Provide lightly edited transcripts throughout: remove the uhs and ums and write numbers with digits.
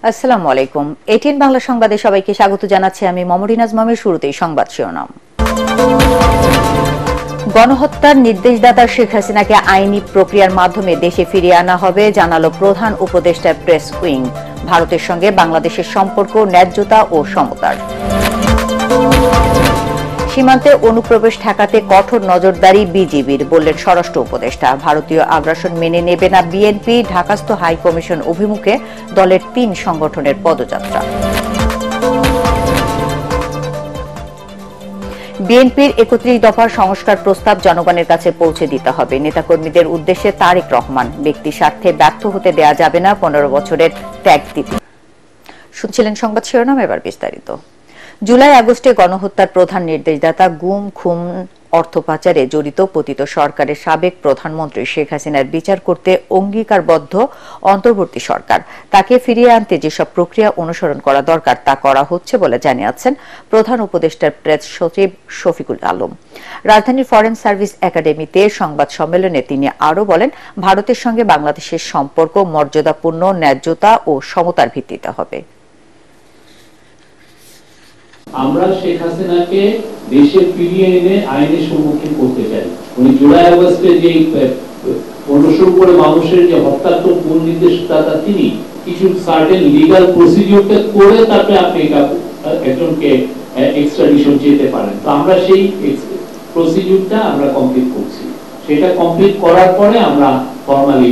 আসসালামু আলাইকুম। এটিএন বাংলা সংবাদে সবাইকে স্বাগত জানাচ্ছি আমি মমরিন আজমামের। শুরুতেই সংবাদ শিরোনাম। গণহত্যার নির্দেশদাতা শেখ হাসিনাকে আইনি প্রক্রিয়ার মাধ্যমে দেশে ফিরিয়ে আনা হবে জানালো প্রধান উপদেষ্টার প্রেস উইং। ভারতের সঙ্গে বাংলাদেশের সম্পর্ক ন্যায্যতা ও সমতার। সীমান্তে অনুপ্রবেশ ঠেকাতে কঠোর নজরদারি বিজিবির, বললেন স্বরাষ্ট্র উপদেষ্টা। ভারতীয় আগ্রাসন মেনে নেবে না বিএনপি, ঢাকাস্থ হাই কমিশন অভিমুখে দলের ৩ সংগঠনের পদযাত্রা। বিএনপির ৩১ দফার সংস্কার প্রস্তাব জনগণের কাছে পৌঁছে দিতে হবে। নেতাকর্মীদের উদ্দেশ্যে তারেক রহমান, ব্যক্তি স্বার্থে ব্যর্থ হতে দেয়া যাবে না ১৫ বছরের ত্যাগ দিতে। শুনছিলেন সংবাদ শিরোনাম, এবার বিস্তারিত। জুলাই আগস্টে গণহত্যার প্রধান নির্দেশদাতা, গুম খুন অর্থ পাচারে জড়িত পতিত সরকারের সাবেক প্রধানমন্ত্রী শেখ হাসিনার বিচার করতে অঙ্গীকারবদ্ধ অন্তর্বর্তী সরকার। তাকে ফিরিয়ে আনতে যেসব প্রক্রিয়া অনুসরণ করা দরকার তা করা হচ্ছে বলে জানিয়েছেন প্রধান উপদেষ্টার প্রেস সচিব শফিকুল আলম। রাজধানীর ফরেন সার্ভিস একাডেমিতে সংবাদ সম্মেলনে তিনি আরও বলেন, ভারতের সঙ্গে বাংলাদেশের সম্পর্ক মর্যাদাপূর্ণ, ন্যায্যতা ও সমতার ভিত্তিতে হবে। আমরা শেখ হাসিনাকে দেশে ফিরিয়ে এনে আইনের সম্মুখীন করতে চাই। উনি জুলাই আগস্টে যে ১৫০০ করে মানুষের যে হত্যার মূল নির্দেশদাতা, তিনি কিছু সার্টেন লিগাল প্রসিডিউরটা করে তারপরে আপনি একজনকে এক্সট্রাডিশন যেতে পারেন। তো আমরা সেই প্রসিডিউরটা আমরা কমপ্লিট করছি। সেটা কমপ্লিট করার পরে আমরা ফর্মালি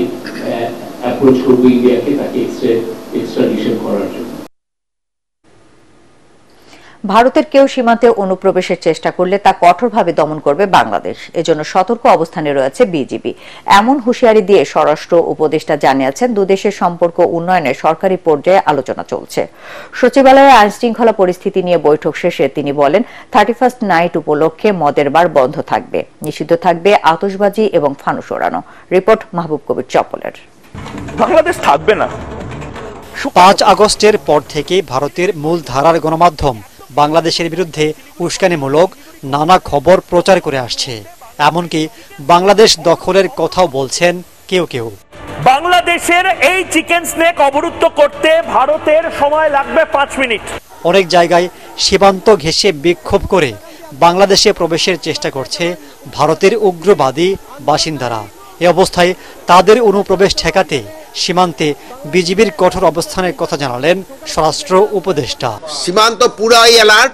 অ্যাপ্রোচ করব ইন্ডিয়াকে তাকে এক্সট্রাডিশন করার জন্য। ভারতের কেউ সীমান্তে অনুপ্রবেশের চেষ্টা করলে তা কঠোরভাবে দমন করবে বাংলাদেশ। এজন্য সতর্ক অবস্থানে রয়েছে বিজিবি। এমন হুঁশিয়ারি দিয়ে স্বরাষ্ট্র উপদেষ্টা জানিয়েছেন, দুদেশের সম্পর্ক উন্নয়নে সরকারি পর্যায়ে আলোচনা চলছে। সচিবালয়ে আইনশৃঙ্খলা পরিস্থিতি নিয়ে বৈঠক শেষে তিনি বলেন, 31st নাইট উপলক্ষে মদের বার বন্ধ থাকবে, নিষিদ্ধ থাকবে আতশবাজি এবং ফানুস ওড়ানো। রিপোর্ট মাহবুব কবির চপলের। বাংলাদেশ থাকবে না। 5 আগস্টের পর থেকে ভারতের মূল ধারার গণমাধ্যম বাংলাদেশের বিরুদ্ধে উস্কানিমূলক নানা খবর প্রচার করে আসছে। এমনকি বাংলাদেশ দখলের কথাও বলছেন কেউ কেউ। বাংলাদেশের এই চিকেন স্নেক অবরুদ্ধ করতে ভারতের সময় লাগবে 5 মিনিট। অনেক জায়গায় সীমান্ত ঘেঁষে বিক্ষোভ করে বাংলাদেশে প্রবেশের চেষ্টা করছে ভারতের উগ্রবাদী বাসিন্দারা। এ অবস্থায় তাদের অনুপ্রবেশ ঠেকাতে সীমান্তে বিজিবির কঠোর অবস্থানের কথা জানালেন স্বরাষ্ট্র উপদেষ্টা। সীমান্ত পুরাই অ্যালার্ট।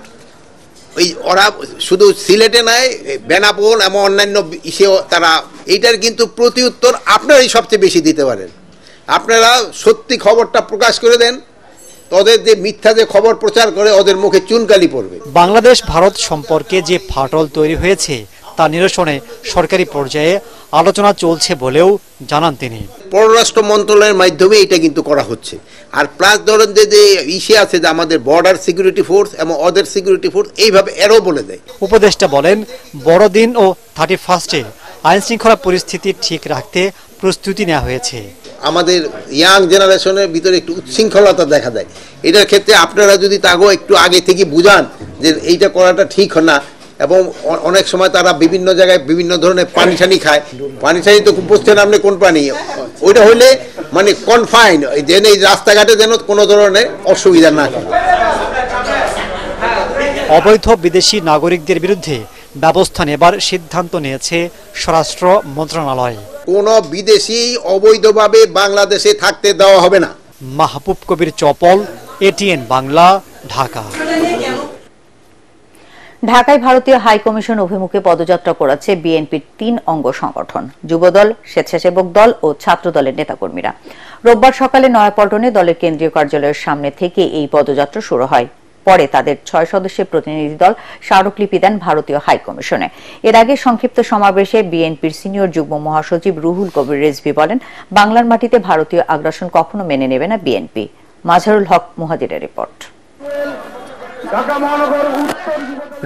ওরা শুধু সিলেটে নয়, বেনাপোল এবং অন্যান্য ইসেও তারা এইটার কিন্তু প্রতি উত্তর আপনারাই সবচেয়ে বেশি দিতে পারেন। আপনারা সত্যি খবরটা প্রকাশ করে দেন, তাদের যে মিথ্যা যে খবর প্রচার করে ওদের মুখে চুনকালি পড়বে। বাংলাদেশ ভারত সম্পর্কে যে ফাটল তৈরি হয়েছে তা নিরসনে সরকারি পর্যায়ে আলোচনা চলছে বলেও জানান তিনি। পররাষ্ট্র মন্ত্রণালয়ের মাধ্যমে এটা কিন্তু করা হচ্ছে। আর প্লাস ধরেন যে ইসে আছে যে আমাদের বর্ডার সিকিউরিটি ফোর্স এবং অদার সিকিউরিটি ফোর্স এইভাবে এরও বলে দেয়। উপদেষ্টা বলেন, বড়দিন ও 31স্টে আইন শৃঙ্খলা পরিস্থিতি ঠিক রাখতে প্রস্তুতি নেওয়া হয়েছে। আমাদের ইয়াং জেনারেশনের ভিতরে একটু উচ্ছৃঙ্খলতা দেখা দেয়। এটার ক্ষেত্রে আপনারা যদি তাকেও একটু আগে থেকে বুঝান যে এইটা করাটা ঠিক না, এবং অনেক সময় তারা বিভিন্ন জায়গায় বিভিন্ন ধরনের পানি ছানি খায়। পানি ছানি তো বুঝছেন আপনি কোন পানি, ওইটা হইলে মানে কনফাইন, যেন এই রাস্তাঘাটে যেন কোনো ধরনের অসুবিধা না হয়। অবৈধ বিদেশি নাগরিকদের বিরুদ্ধে ব্যবস্থা নেবার সিদ্ধান্ত নিয়েছে স্বরাষ্ট্র মন্ত্রণালয়। কোনো বিদেশি অবৈধভাবে বাংলাদেশে থাকতে দেওয়া হবে না। মাহবুব কবির চপল, এটিএন বাংলা, ঢাকা। ঢাকায় ভারতীয় হাই কমিশন অভিমুখে পদযাত্রা করাচ্ছে বিএনপির 3 অঙ্গ সংগঠন, যুবদল, স্বেচ্ছাসেবক দল ও ছাত্র দলের নেতাকর্মীরা। রোববার সকালে নয়াপল্টনে দলের কেন্দ্রীয় কার্যালয়ের সামনে থেকে এই পদযাত্রা শুরু হয়। পরে তাদের 6 সদস্যের প্রতিনিধি দল স্মারকলিপি দেন ভারতীয় হাই কমিশনে। এর আগে সংক্ষিপ্ত সমাবেশে বিএনপির সিনিয়র যুগ্ম মহাসচিব রুহুল কবির রিজভী বলেন, বাংলার মাটিতে ভারতীয় আগ্রাসন কখনো মেনে নেবে না বিএনপি। মাজহারুল হক মুহাজিরের রিপোর্ট।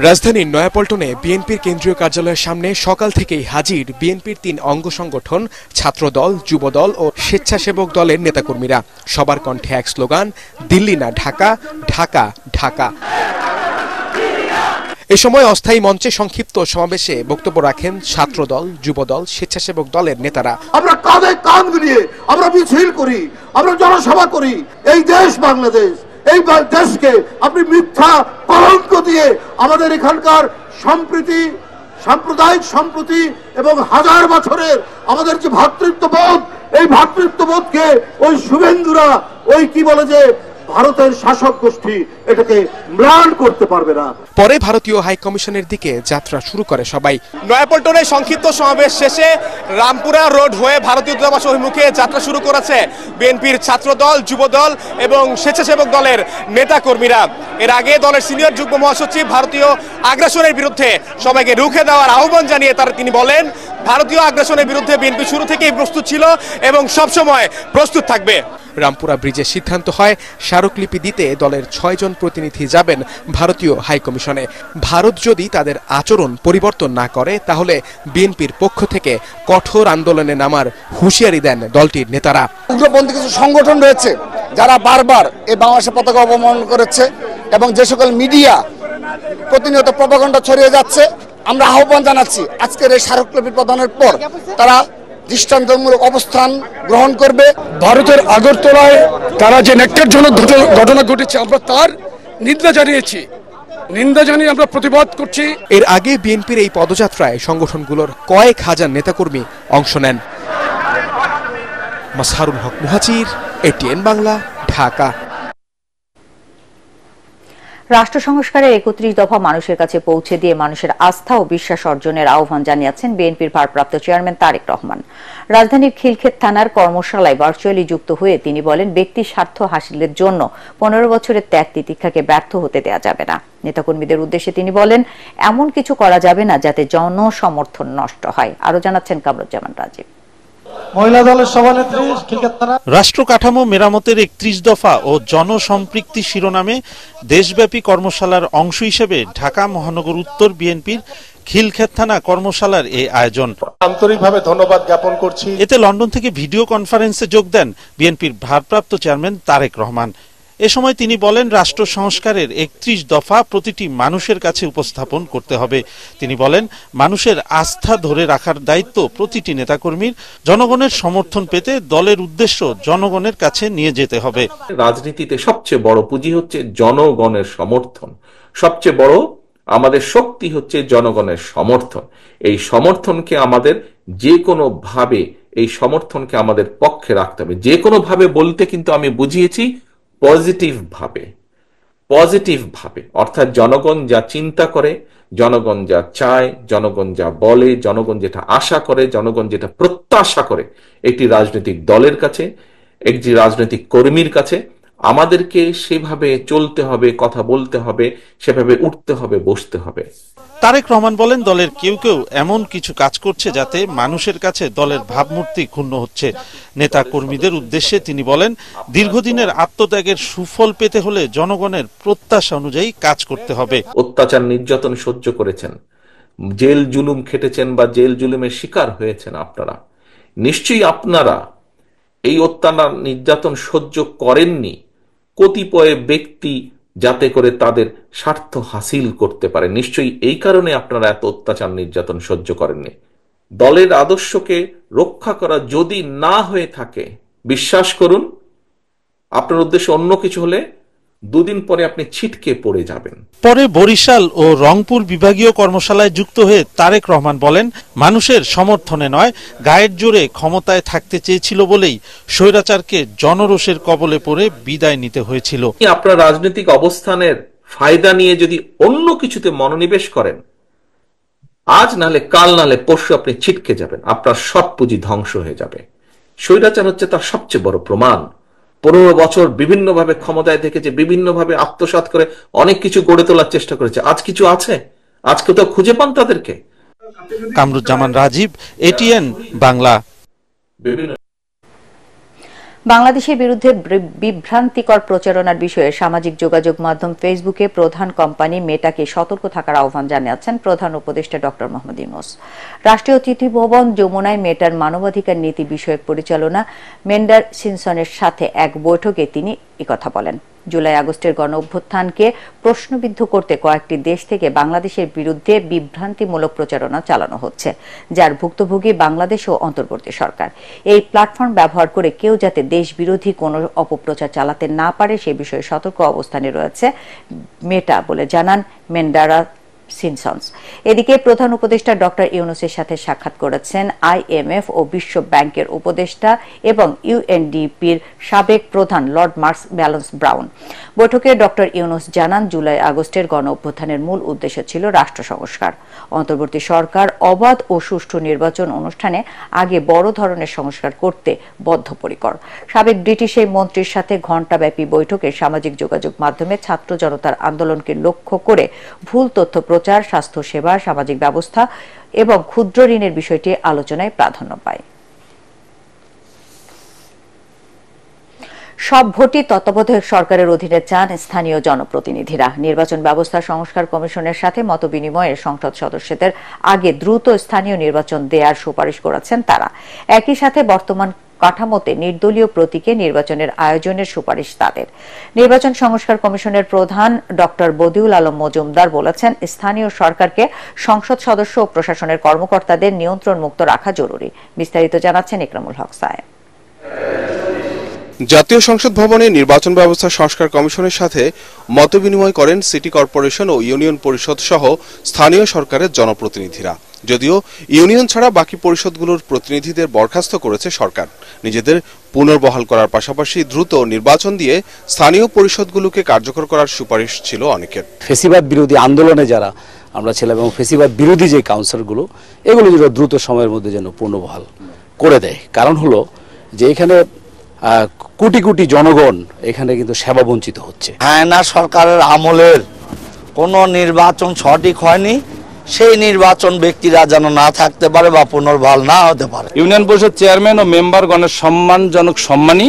রাজধানীর নয়াপল্টনে বিএনপির কেন্দ্রীয় কার্যালয়ের সামনে সকাল থেকেই হাজির বিএনপির 3 অঙ্গ সংগঠন, ছাত্রদল, যুবদল ও স্বেচ্ছাসেবক দলের নেতাকর্মীরা। সবার কণ্ঠে এক স্লোগান, দিল্লি না ঢাকা, ঢাকা ঢাকা। এ সময় অস্থায়ী মঞ্চে সংক্ষিপ্ত সমাবেশে বক্তব্য রাখেন ছাত্রদল, যুবদল, স্বেচ্ছাসেবক দলের নেতারা। আমরা কাঁধে কাঁধ মিলিয়ে আমরা মিছিল করি, আমরা জনসভা করি। এই দেশ বাংলাদেশ, এই দেশকে আপনি মিথ্যা কলঙ্ক দিয়ে আমাদের এখানকার সম্প্রীতি, সাম্প্রদায়িক সম্প্রীতি এবং হাজার বছরের আমাদের যে ভ্রাতৃত্ববোধ, এই ভ্রাতৃত্ববোধকে ওই শুভেন্দুরা, ওই কি বলে যে ভারতের শাসক গোষ্ঠী এটাকে ম্লান করতে পারবে না। পরে ভারতীয় হাই কমিশনের দিকে যাত্রা শুরু করে সবাই। নয়াপল্টনে সংক্ষিপ্ত সমাবেশ শেষে রামপুরা রোড হয়ে ভারতীয় দূতাবাস অভিমুখে যাত্রা শুরু করেছে বিএনপির ছাত্রদল, যুবদল এবং স্বেচ্ছাসেবক দলের নেতাকর্মীরা। এর আগে দলের সিনিয়র যুগ্ম মহাসচিব ভারতীয় আগ্রাসনের বিরুদ্ধে সবাইকে রুখে দেওয়ার আহ্বান জানিয়ে তিনি বলেন, ভারতীয় আগ্রাসনের বিরুদ্ধে বিএনপি শুরু থেকেই প্রস্তুত ছিল এবং সবসময় প্রস্তুত থাকবে। রামপুরা ব্রিজের সিদ্ধান্ত হয় স্মারকলিপি দিতে দলের 6 জন প্রতিনিধি যাবেন ভারতীয় হাই কমিশনে। ভারত যদি তাদের আচরণ পরিবর্তন না করে তাহলে বিএনপির পক্ষ থেকে কঠোর আন্দোলনে নামার হুঁশিয়ারি দেন দলটির নেতারা। উগ্রপন্থী কিছু সংগঠন রয়েছে যারা বারবার এই বাংলাদেশের পতাকা অপমান করেছে এবং যে সকল মিডিয়া প্রতিনিয়ত প্রপাগান্ডা ছড়িয়ে যাচ্ছে, আমরা আহ্বান জানাচ্ছি আজকের এই স্মারকলিপি প্রদানের পর তারা দৃষ্টান্তমূলক অবস্থান গ্রহণ করবে। ভারতের আগরতলায় তারা যে ন্যাক্কারজনক ঘটনা ঘটেছে আমরা তার নিন্দা জানিয়ে আমরা প্রতিবাদ করছি। এর আগে বিএনপির এই পদযাত্রায় সংগঠনগুলোর কয়েক হাজার নেতাকর্মী অংশ নেন। মাসহারুল হক মুহাজির, এটিএন বাংলা, ঢাকা। রাষ্ট্র সংস্কারের ৩১ দফা মানুষের কাছে পৌঁছে দিয়ে মানুষের আস্থা ও বিশ্বাস অর্জনের আহ্বান জানিয়েছেন বিএনপির ভারপ্রাপ্ত চেয়ারম্যান তারেক রহমান। রাজধানীর খিলক্ষেত থানার কর্মশালায় ভার্চুয়ালি যুক্ত হয়ে তিনি বলেন, ব্যক্তি স্বার্থ হাসিলের জন্য 15 বছরের ত্যাগ তিতিক্ষাকে ব্যর্থ হতে দেওয়া যাবে না। নেতাকর্মীদের উদ্দেশ্যে তিনি বলেন, এমন কিছু করা যাবে না যাতে জনসমর্থন নষ্ট হয়। আরো জানাচ্ছেন কামরুজ্জামান রাজীব। মহিলা দলের সভানেত্রী রাষ্ট্র কাঠামো মেরামতের ৩১ দফা ও জনসম্পৃক্তি শিরোনামে দেশব্যাপী কর্মশালার অংশ হিসেবে ঢাকা মহানগর উত্তর বিএনপির খিলক্ষেত থানা কর্মশালার এই আয়োজন। আন্তরিকভাবে ধন্যবাদ জ্ঞাপন করছি। এতে লন্ডন থেকে ভিডিও কনফারেন্সে যোগ দেন বিএনপির ভারপ্রাপ্ত চেয়ারম্যান তারেক রহমান। এ সময় তিনি বলেন, রাষ্ট্র সংস্কারের ৩১ দফা প্রতিটি মানুষের কাছে উপস্থাপন করতে হবে। তিনি বলেন, মানুষের আস্থা ধরে রাখার দায়িত্ব প্রতিটি নেতাকর্মীর। জনগণের সমর্থন পেতে দলের উদ্দেশ্য জনগণের কাছে নিয়ে যেতে হবে। রাজনীতিতে সবচেয়ে বড় পুঁজি হচ্ছে জনগণের সমর্থন, সবচেয়ে বড় আমাদের শক্তি হচ্ছে জনগণের সমর্থন। এই সমর্থনকে আমাদের যে কোনো ভাবে এই সমর্থনকে আমাদের পক্ষে রাখতে হবে। যে কোনো ভাবে বলতে কিন্তু আমি বুঝিয়েছি পজিটিভ ভাবে, অর্থাৎ জনগণ যা চিন্তা করে, জনগণ যা চায়, জনগণ যা বলে, জনগণ যেটা আশা করে, জনগণ যেটা প্রত্যাশা করে একটি রাজনৈতিক দলের কাছে, একটি রাজনৈতিক কর্মীর কাছে আমাদেরকে সেভাবে চলতে হবে, কথা বলতে হবে, সেভাবে উঠতে হবে, বসতে হবে। তারেক রহমান বলেন, দলের কেউ কেউ এমন কিছু কাজ করছে যাতে মানুষের কাছে দলের ভাবমূর্তি ক্ষুণ্ণ হচ্ছে। নেতা কর্মীদের উদ্দেশ্যে তিনি বলেন, দীর্ঘদিনের আত্মত্যাগের সুফল পেতে হলে জনগণের প্রত্যাশা অনুযায়ী কাজ করতে হবে। অত্যাচার নির্যাতন সহ্য করেছেন, জেল জুলুম খেটেছেন বা জেল জুলুমের শিকার হয়েছেন আপনারা। নিশ্চয়ই আপনারা এই অত্যাচার নির্যাতন সহ্য করেননি কতিপয় ব্যক্তি যাতে করে তাদের স্বার্থ হাসিল করতে পারে। নিশ্চয়ই এই কারণে আপনারা এত অত্যাচার নির্যাতন সহ্য করেননি। দলের আদর্শকে রক্ষা করা যদি না হয়ে থাকে, বিশ্বাস করুন আপনার উদ্দেশ্য অন্য কিছু হলে দুদিন পরে আপনি ছিটকে পড়ে যাবেন। পরে বরিশাল ও রংপুর বিভাগীয় কর্মশালায় যুক্ত হয়ে তারেক রহমান বলেন, মানুষের সমর্থনে নয়, গায়ের জোরে ক্ষমতায় থাকতে চেয়েছিল বলেই স্বৈরাচারকে জনরোষের কবলে পড়ে বিদায় নিতে হয়েছিল। আপনার রাজনৈতিক অবস্থানের ফায়দা নিয়ে যদি অন্য কিছুতে মনোনিবেশ করেন, আজ নাহলে কাল নাহলে পরশু আপনি ছিটকে যাবেন, আপনার সব পুঁজি ধ্বংস হয়ে যাবে। স্বৈরাচার হচ্ছে তার সবচেয়ে বড় প্রমাণ। 15 বছর বিভিন্নভাবে ক্ষমতায় থেকেছে, বিভিন্নভাবে আত্মসাৎ করে অনেক কিছু গড়ে তোলার চেষ্টা করেছে। আজ কিছু আছে? আজকে তো খুঁজে পান তাদেরকে। কামরুজ্জামান রাজীব, এটিএন বাংলা। বাংলাদেশের বিরুদ্ধে বিভ্রান্তিকর প্রচারণার বিষয়ে সামাজিক যোগাযোগ মাধ্যম ফেসবুকে প্রধান কোম্পানি মেটাকে সতর্ক থাকার আহ্বান জানিয়েছেন প্রধান উপদেষ্টা ডক্টর মোহাম্মদ ইউনূস। রাষ্ট্রীয় অতিথি ভবন যমুনায় মেটার মানবাধিকার নীতি বিষয়ক পরিচালনা মেন্ডার সিনসনের সাথে এক বৈঠকে তিনি একথা বলেন। জুলাই আগস্টের গণ অভ্যুত্থানকে প্রশ্নবিদ্ধ করতে কয়েকটি দেশ থেকে বাংলাদেশের বিরুদ্ধে বিভ্রান্তিমূলক প্রচারণা চালানো হচ্ছে, যার ভুক্তভোগী বাংলাদেশ ও অন্তর্বর্তী সরকার। এই প্ল্যাটফর্ম ব্যবহার করে কেউ যাতে দেশ বিরোধী কোনো অপপ্রচার চালাতে না পারে সে বিষয়ে সতর্ক অবস্থানে রয়েছে মেটা বলে জানান মেন্ডারা সিনসন্স। এদিকে প্রধান উপদেষ্টা ডক্টর ইউনূসের সাথে সাক্ষাৎ করেছেন IMF ও বিশ্ব ব্যাংকের উপদেষ্টা এবং UNDP-র সাবেক প্রধান লর্ড মার্কস ব্যালেন্স ব্রাউন। বৈঠকে ডক্টর ইউনূস জানান, জুলাই আগস্টের গণ অভ্যুত্থানের মূল উদ্দেশ্য ছিল রাষ্ট্র সংস্কার। অন্তর্বর্তী সরকার অবাধ ও সুষ্ঠু নির্বাচন অনুষ্ঠানে আগে বড় ধরনের সংস্কার করতে বদ্ধপরিকর। সাবেক ব্রিটিশ এই মন্ত্রীর সাথে ঘণ্টাব্যাপী বৈঠকে সামাজিক যোগাযোগ মাধ্যমে ছাত্র জনতার আন্দোলনকে লক্ষ্য করে ভুল তথ্য প্রচার, স্বাস্থ্য সেবা, সামাজিক ব্যবস্থা এবং ক্ষুদ্র ঋণের বিষয়টি আলোচনায় প্রাধান্য পায়। সব ভোটই তত্ত্বাবধায়ক সরকারের অধীনে চান স্থানীয় জনপ্রতিনিধিরা। নির্বাচন ব্যবস্থা সংস্কার কমিশনের সাথে মতবিনিময়ে সংসদ সদস্যদের আগে দ্রুত স্থানীয় নির্বাচন দেওয়ার সুপারিশ করেছেন তারা। একই সাথে বর্তমান কাঠামোতে নির্দলীয় প্রতীকে নির্বাচনের আয়োজনের সুপারিশ তাদের। নির্বাচন সংস্কার কমিশনের প্রধান ডক্টর বদিউল আলম মজুমদার বলেছেন, স্থানীয় সরকারকে সংসদ সদস্য ও প্রশাসনের কর্মকর্তাদের নিয়ন্ত্রণ মুক্ত রাখা জরুরি। বিস্তারিত জানাচ্ছেন ইকরামুল হক সায়েম। জাতীয় সংসদ ভবনে নির্বাচন ব্যবস্থা সংস্কার কমিশনের সাথে মতবিনিময় করেন সিটি কর্পোরেশন ও ইউনিয়ন পরিষদ সহ স্থানীয় সরকারের জনপ্রতিনিধিরা। যদিও ইউনিয়ন ছাড়া বাকি পরিষদগুলোর প্রতিনিধিদের বরখাস্ত করেছে সরকার। নিজেদের পুনর্বহাল করার পাশাপাশি দ্রুত নির্বাচন দিয়ে স্থানীয় পরিষদগুলোকে কার্যকর করার সুপারিশ ছিল অনেকের। ফেসিবাদ বিরোধী আন্দোলনে যারা আমরা ছিলাম এবং ফেসিবাদ বিরোধী যে কাউন্সিলগুলো, এগুলো যেন দ্রুত সময়ের মধ্যে যেন পুনর্বহাল করে দেয়। কারণ হলো যে এখানে কোটি কোটি জনগণ এখানে কিন্তু সেবা বঞ্চিত হচ্ছে। হায়না সরকারের আমলের কোনো নির্বাচন সঠিক হয়নি, সেই নির্বাচন ব্যক্তিরা যেন না থাকতে পারে বা পুনর্বহাল না হতে পারে। ইউনিয়ন পরিষদ চেয়ারম্যান ও মেম্বারগণের সম্মানজনক সম্মানী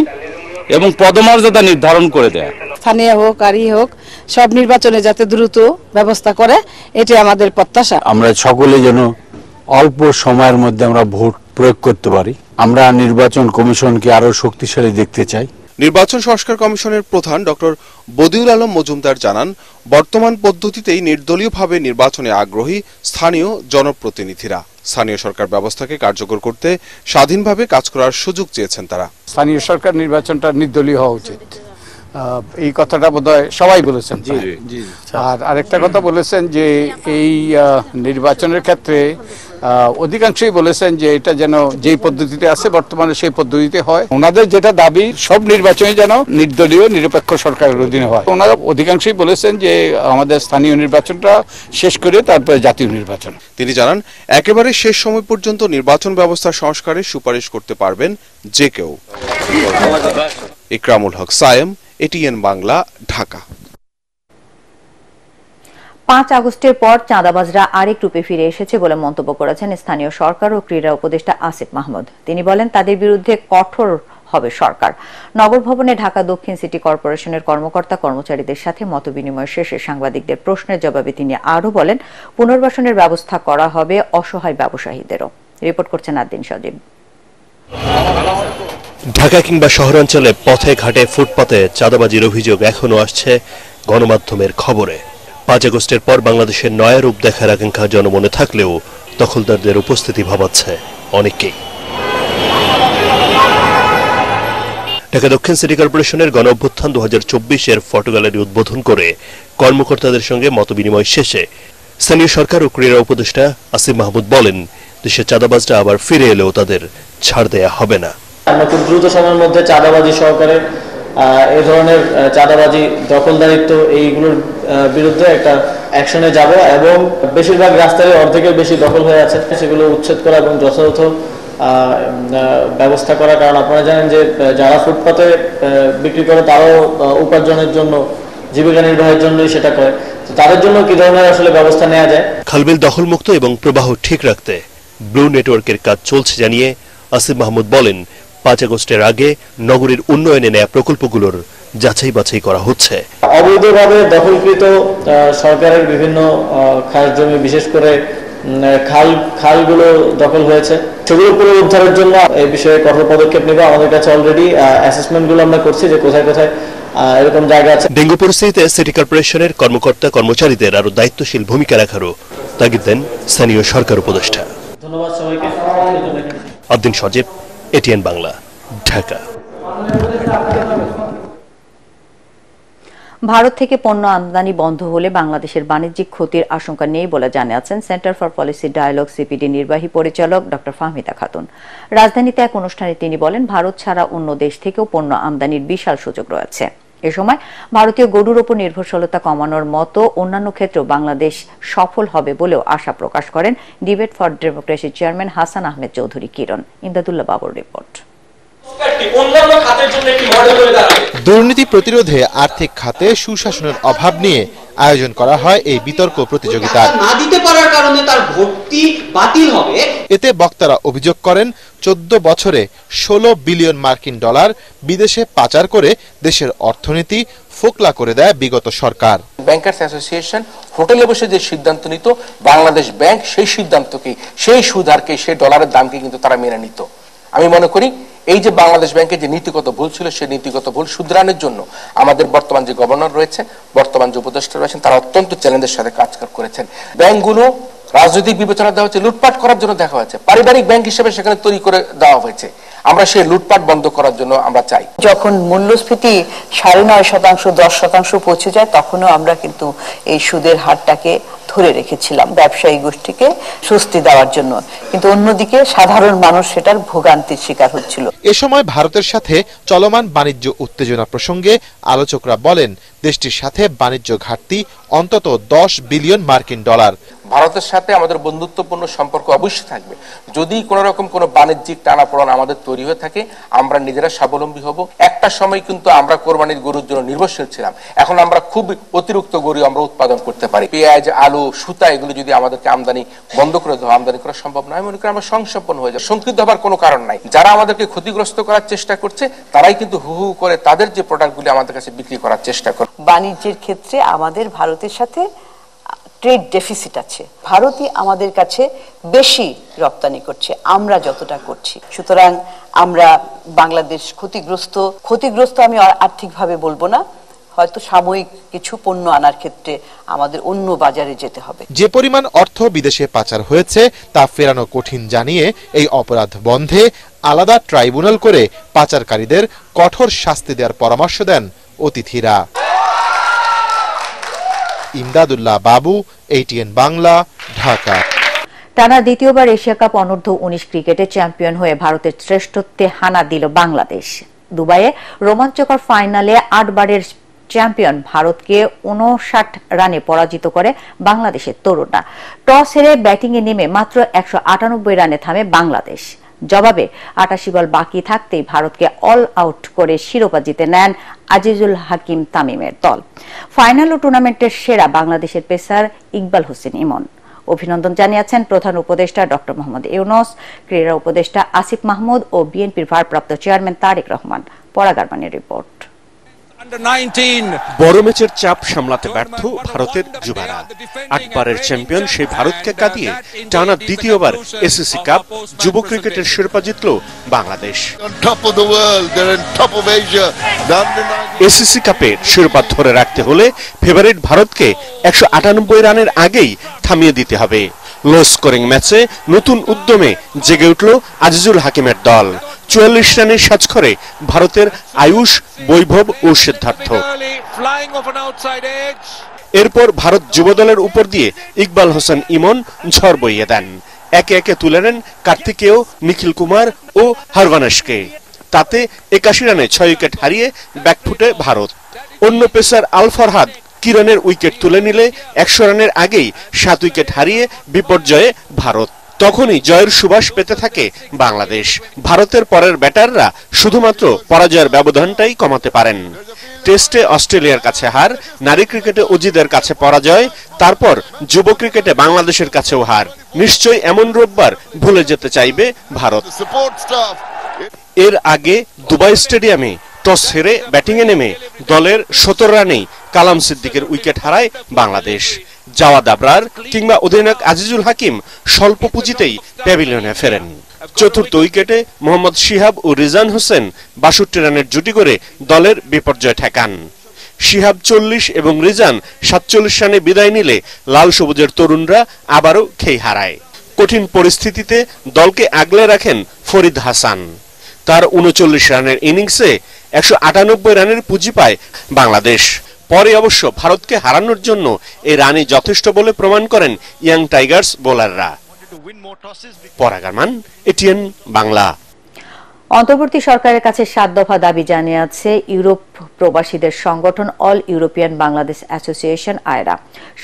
এবং পদমর্যাদা নির্ধারণ করে দেয়। স্থানীয় হোক আর হোক সব নির্বাচনে যাতে দ্রুত ব্যবস্থা করে, এটি আমাদের প্রত্যাশা। আমরা সকলে যেন অল্প সময়ের মধ্যে আমরা ভোট প্রয়োগ করতে পারি। আমরা নির্বাচন কমিশনকে আরো শক্তিশালী দেখতে চাই। নির্বাচন সংস্কার কমিশনের প্রধান ডক্টর বদিউল আলম মজুমদার জানান, বর্তমান পদ্ধতিতেই নির্দলীয়ভাবে নির্বাচনে আগ্রহী স্থানীয় জনপ্রতিনিধিরা। স্থানীয় সরকার ব্যবস্থাকে কার্যকর করতে স্বাধীনভাবে কাজ করার সুযোগ চেয়েছেন তারা। স্থানীয় সরকার নির্বাচনটা নির্দলীয় হওয়া উচিত, এই কথাটা বোধহয় সবাই বলেছেন। আর আরেকটা কথা বলেছেন যে এই নির্বাচনের ক্ষেত্রে অধিকাংশই বলেছেন যে এটা যেন যেই পদ্ধতিতে আছে বর্তমানে সেই পদ্ধতিতে হয়। ওনাদের যেটা দাবি সব নির্বাচনে যেন নির্দলীয় নিরপেক্ষ সরকারের অধীনে হয়। ওনারা অধিকাংশই বলেছেন যে আমাদের স্থানীয় নির্বাচনটা শেষ করে তারপরে জাতীয় নির্বাচন। তিনি জানান, একেবারে শেষ সময় পর্যন্ত নির্বাচন ব্যবস্থা সংস্কারের সুপারিশ করতে পারবেন যে কেউ। ইকরামুল হক সায়েম, ATN বাংলা, ঢাকা। 5 আগস্টের পর চাঁদাবাজরা আরেক রূপে ফিরে এসেছে বলে মন্তব্য করেছেন স্থানীয় সরকার ও ক্রীড়া উপদেষ্টা আসিফ মাহমুদ। তিনি বলেন, তাদের বিরুদ্ধে কঠোর হবে সরকার। নগর ভবনে ঢাকা দক্ষিণ সিটি কর্পোরেশনের কর্মকর্তা কর্মচারীদের সাথে মতবিনিময় শেষে সাংবাদিকদের প্রশ্নের জবাবে তিনি আরও বলেন, পুনর্বাসনের ব্যবস্থা করা হবে অসহায় ব্যবসায়ীদেরও। রিপোর্ট করছেন আদ্দিন সজীব। ঢাকা কিংবা শহরাঞ্চলে পথে ঘাটে ফুটপাতে চাঁদাবাজির অভিযোগ এখনো আসছে গণমাধ্যমের খবরে। 5 আগস্টের পর বাংলাদেশের নয়া রূপ দেখার আকাঙ্ক্ষা জনমনে থাকলেও দখলদারদের উপস্থিতি ভাবাচ্ছে অনেকেই। ঢাকা দক্ষিণ সিটি কর্পোরেশনের গণ অভ্যুত্থান 2024-এর ফটো গ্যালারি উদ্বোধন করে কর্মকর্তাদের সঙ্গে মতবিনিময় শেষে স্থানীয় সরকার ও ক্রীড়া উপদেষ্টা আসিফ মাহমুদ বলেন, দেশে চাঁদাবাজরা আবার ফিরে এলেও তাদের ছাড় দেয়া হবে না। আমরা খুব দ্রুত সময়ের মধ্যে চাঁদাবাজি সহকারে এই ধরনের চাঁদাবাজি, দখলদারিত্ব এইগুলোর বিরুদ্ধে একটা অ্যাকশনে যাব এবং বেশিরভাগ রাস্তায় অর্ধেকের বেশি দখল হয়ে আছে, সেগুলো উচ্ছেদ করা এবং যথাযথ ব্যবস্থা করা। কারণ আপনারা জানেন যে যারা ফুটপাতে বিক্রি করে তারাও উপার্জনের জন্য, জীবিকা নির্বাহের জন্যই সেটা করে। তো তাদের জন্য কি ধরনের আসলে ব্যবস্থা নেওয়া যায়? খালবিল দখলমুক্ত এবং প্রবাহ ঠিক রাখতে ব্লু নেটওয়ার্কের কাজ চলছে জানিয়ে আসিফ মাহমুদ বলেন, 5 আগস্টের আগে নগরীর উন্নয়নে নেয়া প্রকল্পগুলোর যাচাই বাছাই করা হচ্ছে। অবৈধভাবে দখলকৃত সরকারের বিভিন্ন খাস জমি, বিশেষ করে খালগুলো দখল হয়েছে, সেগুলো পুনরুদ্ধারের জন্য এই বিষয়ে কঠোর পদক্ষেপ নেব। আমাদের কাছে অলরেডি অ্যাসেসমেন্টগুলো আমরা করছি যে কোথায় কোথায় এরকম জায়গা আছে। ডেঙ্গু পরিস্থিতিতে সিটি কর্পোরেশনের কর্মকর্তা কর্মচারীদের আরো দায়িত্বশীল ভূমিকা রাখারও তাগিদ দেন স্থানীয় সরকার উপদেষ্টা। ধন্যবাদ সবাইকে। আব্দিন সজীব, এটিএন বাংলা, ঢাকা। ভারত থেকে পণ্য আমদানি বন্ধ হলে বাংলাদেশের বাণিজ্যিক ক্ষতির আশঙ্কা নেই বলে জানিয়েছেন Centre for Policy Dialogue CPD নির্বাহী পরিচালক ডক্টর ফাহমিদা খাতুন। রাজধানীতে এক অনুষ্ঠানে তিনি বলেন, ভারত ছাড়া অন্য দেশ থেকেও পণ্য আমদানির বিশাল সুযোগ রয়েছে। এ সময় ভারতীয় গরুর উপর নির্ভরশীলতা কমানোর মতো অন্যান্য ক্ষেত্রেও বাংলাদেশ সফল হবে বলেও আশা প্রকাশ করেন ডিবেট ফর ডেমোক্রেসির চেয়ারম্যান হাসান আহমেদ চৌধুরী কিরণ। ইমদাদুল্লাহ বাবুর রিপোর্ট। দুর্নীতি প্রতিরোধে আর্থিক খাতে সুশাসনের অভাব নিয়ে আয়োজন করা হয় এই বিতর্ক প্রতিযোগিতা। না দিতে পারার কারণে তার ভর্তি বাতিল হবে। এতে বক্তারা অভিযোগ করেন 14 বছরে 16 বিলিয়ন মার্কিন ডলার বিদেশে পাচার করে দেশের অর্থনীতি ফোকলা করে দেয় বিগত সরকার। ব্যাংকার্স অ্যাসোসিয়েশন হোটেলে বসে যে সিদ্ধান্ত নিত, বাংলাদেশ ব্যাংক সেই সিদ্ধান্তকে, সেই সুদহারকে, সেই ডলারের দামকে কিন্তু তারা মেনে নিত। আমি মনে করি এই যে বাংলাদেশ ব্যাংকের যে নীতিগত ভুল ছিল, সেই নীতিগত ভুল শুধরানোর জন্য আমাদের বর্তমান যে গভর্নর রয়েছে, বর্তমান যে উপদেষ্টা রয়েছেন, তারা অত্যন্ত চ্যালেঞ্জের সাথে কাজ করেছেন। ব্যাংকগুলো রাজনৈতিক বিবেচনা দেওয়া হচ্ছে, লুটপাট করার জন্য দেখা হয়েছে, পারিবারিক ব্যাংক হিসেবে সেখানে তৈরি করে দেওয়া হয়েছে। আমরা সেই লুটপাট বন্ধ করার জন্য আমরা চাই। যখন মূল্যস্ফীতি 9.5%, 10% পৌঁছে যায়, তখনও আমরা কিন্তু এই সুদের হারটাকে ধরে রেখেছিলাম ব্যবসায়ী গোষ্ঠীকে স্বস্তি দেওয়ার জন্য, কিন্তু অন্যদিকে সাধারণ মানুষ সেটার ভোগান্তির শিকার হচ্ছিল। এ সময় ভারতের সাথে চলমান বাণিজ্য উত্তেজনা প্রসঙ্গে আলোচকরা বলেন, দেশটির সাথে বাণিজ্য ঘাটতি অন্তত 10 বিলিয়ন মার্কিন ডলার। ভারতের সাথে আমাদের বন্ধুত্বপূর্ণ সম্পর্ক অবশ্যই থাকবে। যদি কোন রকম কোনো বাণিজ্যিক টানাপোড়েন আমাদের তৈরি হয়ে থাকে, আমরা নিজেরা স্বাবলম্বী হব। একটা সময় কিন্তু আমরা কোরবানির গরুর জন্য নির্ভরশীল ছিলাম, এখন আমরা খুব অতিরিক্ত গরু আমরা উৎপাদন করতে পারি। পেঁয়াজ, আলু, সুতা এগুলো যদি আমাদেরকে আমদানি বন্ধ করে দেওয়া, আমদানি করা সম্ভব নয়, মনে করি আমরা সংসম্পন্ন হয়ে যাই। সংকীর্ণ হবার কোনো কারণ নাই। যারা আমাদেরকে ক্ষতিগ্রস্ত করার চেষ্টা করছে, তারাই কিন্তু হু হু করে তাদের যে প্রোডাক্টগুলি আমাদের কাছে বিক্রি করার চেষ্টা করে। বাণিজ্যের ক্ষেত্রে আমাদের ভারতের সাথে ট্রেড ডেফিসিট আছে। ভারতই আমাদের কাছে বেশি রপ্তানি করছে আমরা যতটা করছি। সুতরাং আমরা বাংলাদেশ ক্ষতিগ্রস্ত আমি আর্থিকভাবে বলবো না, হয়তো সাময়িক কিছু পণ্য আনার ক্ষেত্রে আমাদের অন্য বাজারে যেতে হবে। যে পরিমাণ অর্থ বিদেশে পাচার হয়েছে তা ফেরানো কঠিন জানিয়ে এই অপরাধ বন্ধে আলাদা ট্রাইব্যুনাল করে পাচারকারীদের কঠোর শাস্তি দেওয়ার পরামর্শ দেন অতিথিরা। ইমদাদুল্লাহ বাবু, এটিএন বাংলা, ঢাকা। টানা দ্বিতীয়বার এশিয়া কাপ অনূর্ধ্ব 19 ক্রিকেটে চ্যাম্পিয়ন হয়ে ভারতের শ্রেষ্ঠত্বে হানা দিল বাংলাদেশ। দুবাইয়ে রোমাঞ্চকর ফাইনালে 8 বারের চ্যাম্পিয়ন ভারতকে 59 রানে পরাজিত করে বাংলাদেশের তরুণরা। টস হেরে ব্যাটিংয়ে নেমে মাত্র 198 রানে থামে বাংলাদেশ। জবাবে 88 বল বাকি থাকতেই ভারতকে অল আউট করে শিরোপা জিতে নেন আজিজুল হাকিম তামিমের দল। ফাইনাল ও টুর্নামেন্টের সেরা বাংলাদেশের পেসার ইকবাল হোসেন ইমন। অভিনন্দন জানিয়েছেন প্রধান উপদেষ্টা ডক্টর মোহাম্মদ ইউনূস, ক্রীড়া উপদেষ্টা আসিফ মাহমুদ ও বিএনপির ভারপ্রাপ্ত চেয়ারম্যান তারেক রহমান। পরাগারমানের রিপোর্ট। বড় ম্যাচের চাপ সামলাতে ব্যর্থ ভারতের যুবারা। 8 বারের চ্যাম্পিয়ন সেই ভারতকে কাটিয়ে টানা দ্বিতীয়বার এসিসি কাপ যুব ক্রিকেটের শিরোপা জিতল বাংলাদেশ। এসিসি কাপের শিরোপা ধরে রাখতে হলে ফেভারিট ভারতকে 198 রানের আগেই থামিয়ে দিতে হবে। লো স্কোরিং ম্যাচে নতুন উদ্যমে জেগে উঠল আজিজুল হাকিমের দল। 44 রানের সাজ করে ভারতের আয়ুষ, বৈভব ও সিদ্ধার্থ। এরপর ভারত যুব দলের উপর দিয়ে ইকবাল হোসেন ইমন ঝড় বইয়ে দেন। একে একে তুলে নেন কার্তিকেয়, নিখিল কুমার ও হারভানেশকে। তাতে 81 রানে 6 উইকেট হারিয়ে ব্যাকফুটে ভারত। অন্য পেসার আল ফরহাদ কিরণের উইকেট তুলে নিলে 100 রানের আগেই 7 উইকেট হারিয়ে বিপর্যয়ে ভারত। তখনই জয়ের সুবাস পেতে থাকে বাংলাদেশ। ভারতের পরের ব্যাটাররা শুধুমাত্র পরাজয়ের ব্যবধানটাই কমাতে পারেন। টেস্টে অস্ট্রেলিয়ার কাছে হার, নারী ক্রিকেটে অজিদের কাছে পরাজয়, তারপর যুব ক্রিকেটে বাংলাদেশের কাছেও হার। নিশ্চয়ই এমন রোববার ভুলে যেতে চাইবে ভারত। এর আগে দুবাই স্টেডিয়ামে টস হেরে ব্যাটিংয়ে নেমে দলের 17 রানেই কালাম সিদ্দিকের উইকেট হারায় বাংলাদেশ। জাওয়াদ আবরার কিংবা অধিনায়ক আজিজুল হাকিম স্বল্প পুঁজিতেই প্যাভিলিয়নে ফেরেন। চতুর্থ উইকেটে মোহাম্মদ শিহাব ও রিজান হোসেন ৬২ রানের জুটি করে দলের বিপর্যয় ঠেকান। শিহাব ৪০ এবং রিজান ৪৭ রানে বিদায় নিলে লাল সবুজের তরুণরা আবারও খেই হারায়। কঠিন পরিস্থিতিতে দলকে আগলে রাখেন ফরিদ হাসান। তার ৩৯ রানের ইনিংসে ১৯৮ রানের পুঁজি পায় বাংলাদেশ। পরে অবশ্য ভারতকে হারানোর জন্য এই রানই যথেষ্ট বলে প্রমাণ করেন ইয়াং টাইগার্স বোলাররা। পরাগ আরমান, এটিএন বাংলা। অন্তর্বর্তী সরকারের কাছে ৭ দফা দাবি জানিয়েছে ইউরোপ প্রবাসীদের সংগঠন all European Bangladesh association Ayra.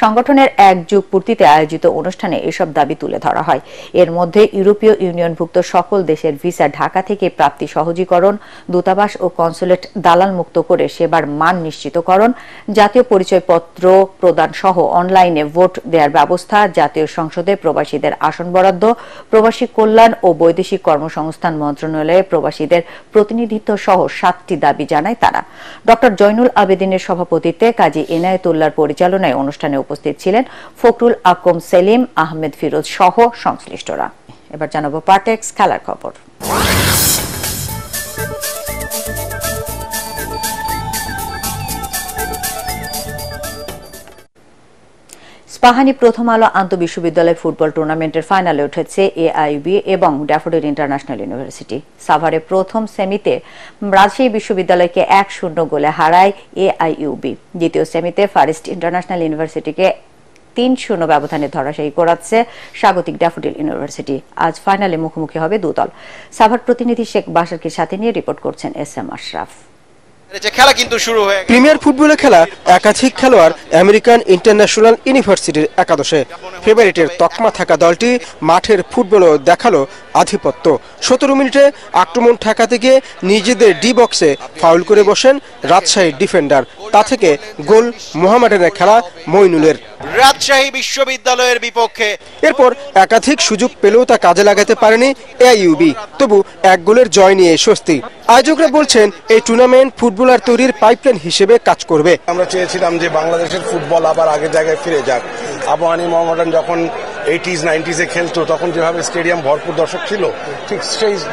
সংগঠনের এক যুগ পূর্তিতে আয়োজিত অনুষ্ঠানে এসব দাবি তুলে ধরা হয়। এর মধ্যে ইউরোপীয় ইউনিয়নভুক্ত সকল দেশের ভিসা ঢাকা থেকে প্রাপ্তি সহজীকরণ, দূতাবাস ও কনসুলেট দালাল মুক্ত করে সেবার মান নিশ্চিতকরণ, জাতীয় পরিচয়পত্র প্রদান সহ অনলাইনে ভোট দেওয়ার ব্যবস্থা, জাতীয় সংসদে প্রবাসীদের আসন বরাদ্দ, প্রবাসী কল্যাণ ও বৈদেশিক কর্মসংস্থান মন্ত্রণালয়ে প্রবাসীদের প্রতিনিধিত্ব সহ ৭টি দাবি জানায় তারা। ডক্টর জয়নুল আবেদিনের সভাপতিত্বে কাজী এনায়েতুল্লাহর পরিচালনায় অনুষ্ঠানে উপস্থিত ছিলেন ফখরুল আকম সেলিম, আহমেদ ফিরোজ সহ সংশ্লিষ্টরা। এবার জানাবো পার্টেক্স খেলার খবর। স্পাহানি প্রথম আলো আন্তঃবিশ্ববিদ্যালয় ফুটবল টুর্নামেন্টের ফাইনালে উঠেছে এআইইউবি এবং ড্যাফোডিল ইন্টারন্যাশনাল ইউনিভার্সিটি। সাভারে প্রথম সেমিতে রাজশাহী বিশ্ববিদ্যালয়কে ১-০ গোলে হারায় এআইইউবি। দ্বিতীয় সেমিতে ফার ইস্ট ইন্টারন্যাশনাল ইউনিভার্সিটিকে ৩-০ ব্যবধানে ধরাশায়ী করাচ্ছে স্বাগতিক ড্যাফোডিল ইউনিভার্সিটি। আজ ফাইনালে মুখোমুখি হবে দুদল। সাভার প্রতিনিধি শেখ বাশারকে সাথে নিয়ে রিপোর্ট করছেন এস.এম. আশরাফ। খেলা কিন্তু শুরু হয়ে প্রিমিয়ার ফুটবলে খেলা একাধিক খেলোয়াড় আমেরিকান ইন্টারন্যাশনাল ইউনিভার্সিটির একাদশে। ফেভারিটের তকমা থাকা দলটি মাঠের ফুটবলও দেখালো আধিপত্য। ১৭ মিনিটে আক্রমণ ঠেকাতে গিয়ে নিজেদের ডি বক্সে ফাউল করে বসেন রাজশাহীর ডিফেন্ডার। তা থেকে গোল মোহামেডানের খেলা মইনুলের। রাজশাহী বিশ্ববিদ্যালয়ের বিপক্ষে এরপর একাধিক সুযোগ পেলেও তা কাজে লাগাতে পারেনি এআইইউবি। তবু ১ গোলের জয় নিয়ে স্বস্তি। আয়োজকরা বলছেন এই টুর্নামেন্ট ফুটবলার তৈরির পাইপলাইন হিসেবে কাজ করবে। আমরা চেয়েছিলাম যে বাংলাদেশের ফুটবল আবার আগের জায়গায় ফিরে যাক। আবাহনী মোহামেডান যখন 80s 90s-এ খেলতো তখন যেভাবে স্টেডিয়াম ভরপুর দর্শক ছিল, ঠিক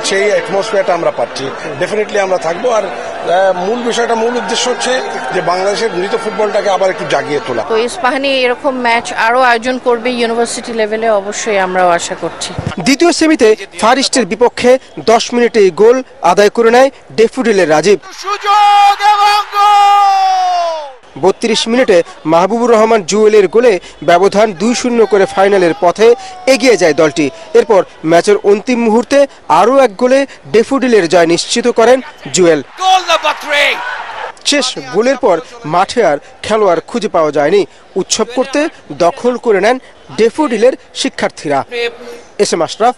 সেই অ্যাটমসফিয়ারটা আমরা পাচ্ছি। ডেফিনেটলি আমরা থাকবো। আর মূল বিষয়টা, মূল উদ্দেশ্য হচ্ছে যে বাংলাদেশের মৃত ফুটবলটাকে আবার একটু জাগিয়ে তোলা। তো ইস্পাহানি এরকম ম্যাচ আরো আয়োজন করবে ইউনিভার্সিটি লেভেলে, অবশ্যই আমরাও আশা করছি। দ্বিতীয় সেমিতে ফার ইস্টের বিপক্ষে ১০ মিনিটেই গোল আদায় করে নেয় ড্যাফোডিলের রাজীব। ৩২ মিনিটে মাহবুবুর রহমান জুয়েলের গোলে ব্যবধান ২-০ করে ফাইনালের পথে এগিয়ে যায় দলটি। এরপর ম্যাচের অন্তিম মুহূর্তে আরও ১ গোলে ড্যাফোডিলের জয় নিশ্চিত করেন জুয়েল। শেষ গোলের পর মাঠে আর খেলোয়াড় খুঁজে পাওয়া যায়নি। উৎসব করতে দখল করে নেন ড্যাফোডিলের শিক্ষার্থীরা। এস.এম. আশরাফ,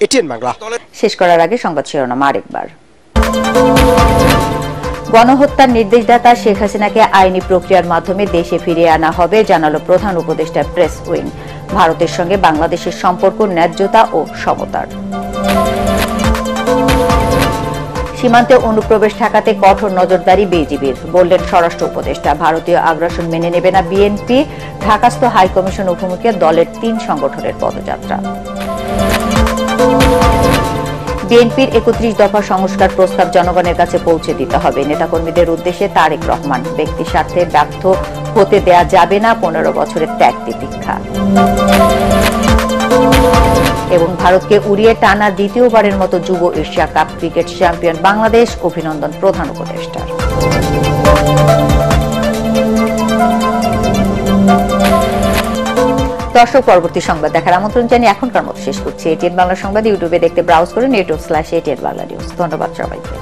এটিএন বাংলা। শেষ করার আগে সংবাদ শিরোনাম আরেকবার। গণহত্যার নির্দেশদাতা শেখ হাসিনাকে আইনি প্রক্রিয়ার মাধ্যমে দেশে ফিরিয়ে আনা হবে, জানালো প্রধান উপদেষ্টা প্রেস উইং। ভারতের সঙ্গে বাংলাদেশের সম্পর্ক ন্যায্যতা ও সমতার। সীমান্তে অনুপ্রবেশ ঠেকাতে কঠোর নজরদারি বিজিবির, বললেন স্বরাষ্ট্র উপদেষ্টা। ভারতীয় আগ্রাসন মেনে নেবে না বিএনপি। ঢাকাস্থ হাইকমিশন অভিমুখে দলের ৩ সংগঠনের পদযাত্রা। বিএনপির ৩১ দফা সংস্কার প্রস্তাব জনগণের কাছে পৌঁছে দিতে হবে, নেতাকর্মীদের উদ্দেশ্যে তারেক রহমান। ব্যক্তি স্বার্থে ব্যর্থ হতে দেয়া যাবে না, ১৫ বছরের ত্যাগ তিতিক্ষা। এবং ভারতকে উড়িয়ে টানা দ্বিতীয়বারের মতো যুব Asia cup cricket champion Bangladesh, অভিনন্দন প্রধান উপদেষ্টার। দর্শক, পরবর্তী সংবাদ দেখার আমন্ত্রণ জানিয়ে এখনকার মতো শেষ করছি। এটিএন বাংলা সংবাদ ইউটিউবে দেখতে ব্রাউজ করুন youtube/ATN Bangla News। ধন্যবাদ সবাইকে।